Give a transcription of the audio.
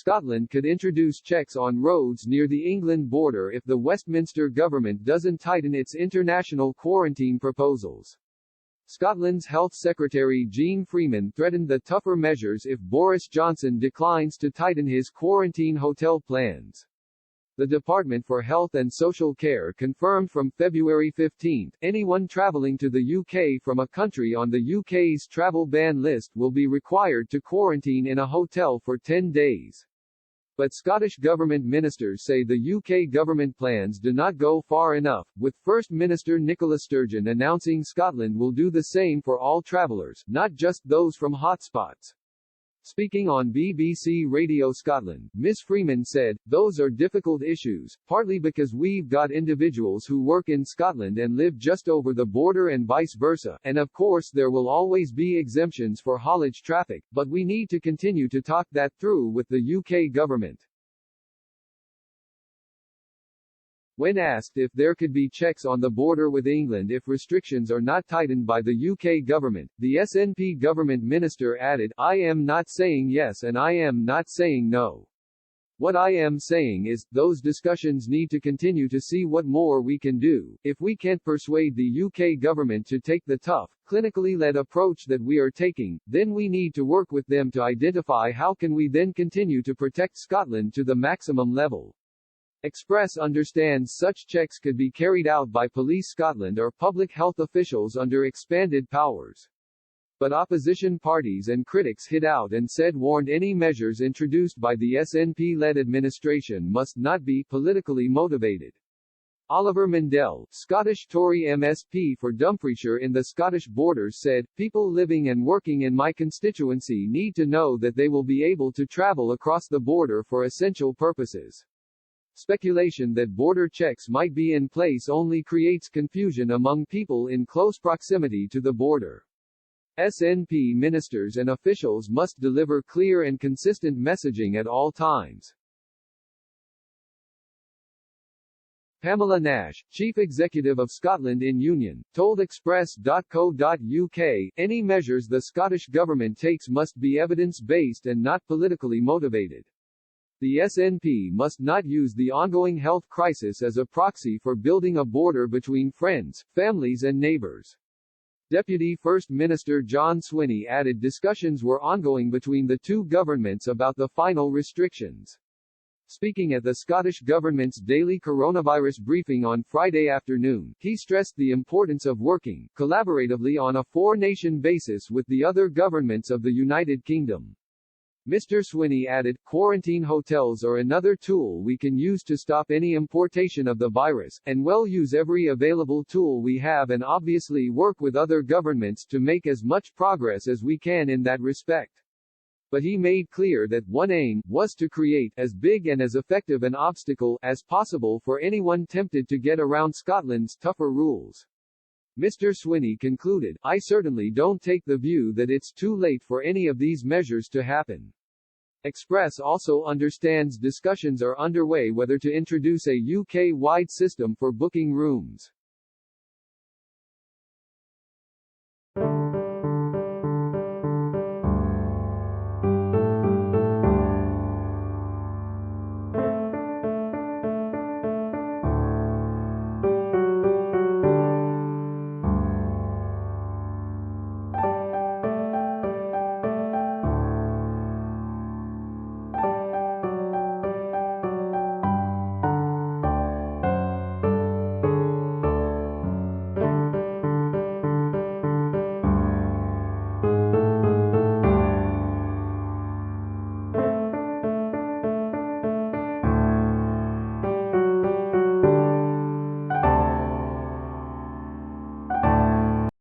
Scotland could introduce checks on roads near the England border if the Westminster government doesn't tighten its international quarantine proposals. Scotland's Health Secretary Jeane Freeman threatened the tougher measures if Boris Johnson declines to tighten his quarantine hotel plans. The Department for Health and Social Care confirmed from February 15, anyone travelling to the UK from a country on the UK's travel ban list will be required to quarantine in a hotel for 10 days. But Scottish government ministers say the UK government plans do not go far enough, with First Minister Nicola Sturgeon announcing Scotland will do the same for all travellers, not just those from hotspots. Speaking on BBC Radio Scotland, Ms Freeman said, "Those are difficult issues, partly because we've got individuals who work in Scotland and live just over the border and vice versa, and of course there will always be exemptions for haulage traffic, but we need to continue to talk that through with the UK government." When asked if there could be checks on the border with England if restrictions are not tightened by the UK government, the SNP government minister added, "I am not saying yes and I am not saying no. What I am saying is, those discussions need to continue to see what more we can do. If we can't persuade the UK government to take the tough, clinically led approach that we are taking, then we need to work with them to identify how can we then continue to protect Scotland to the maximum level." Express understands such checks could be carried out by Police Scotland or public health officials under expanded powers. But opposition parties and critics hit out and warned any measures introduced by the SNP-led administration must not be politically motivated. Oliver Mundell, Scottish Tory MSP for Dumfriesshire in the Scottish Borders said, "People living and working in my constituency need to know that they will be able to travel across the border for essential purposes. Speculation that border checks might be in place only creates confusion among people in close proximity to the border. SNP ministers and officials must deliver clear and consistent messaging at all times." Pamela Nash, Chief Executive of Scotland in Union, told Express.co.uk, "Any measures the Scottish Government takes must be evidence-based and not politically motivated. The SNP must not use the ongoing health crisis as a proxy for building a border between friends, families and neighbours." Deputy First Minister John Swinney added discussions were ongoing between the two governments about the final restrictions. Speaking at the Scottish Government's daily coronavirus briefing on Friday afternoon, he stressed the importance of working collaboratively on a four-nation basis with the other governments of the United Kingdom. Mr. Swinney added, "Quarantine hotels are another tool we can use to stop any importation of the virus, and we'll use every available tool we have and obviously work with other governments to make as much progress as we can in that respect." But he made clear that one aim was to create as big and as effective an obstacle as possible for anyone tempted to get around Scotland's tougher rules. Mr. Swinney concluded, "I certainly don't take the view that it's too late for any of these measures to happen." Express also understands discussions are underway whether to introduce a UK-wide system for booking rooms.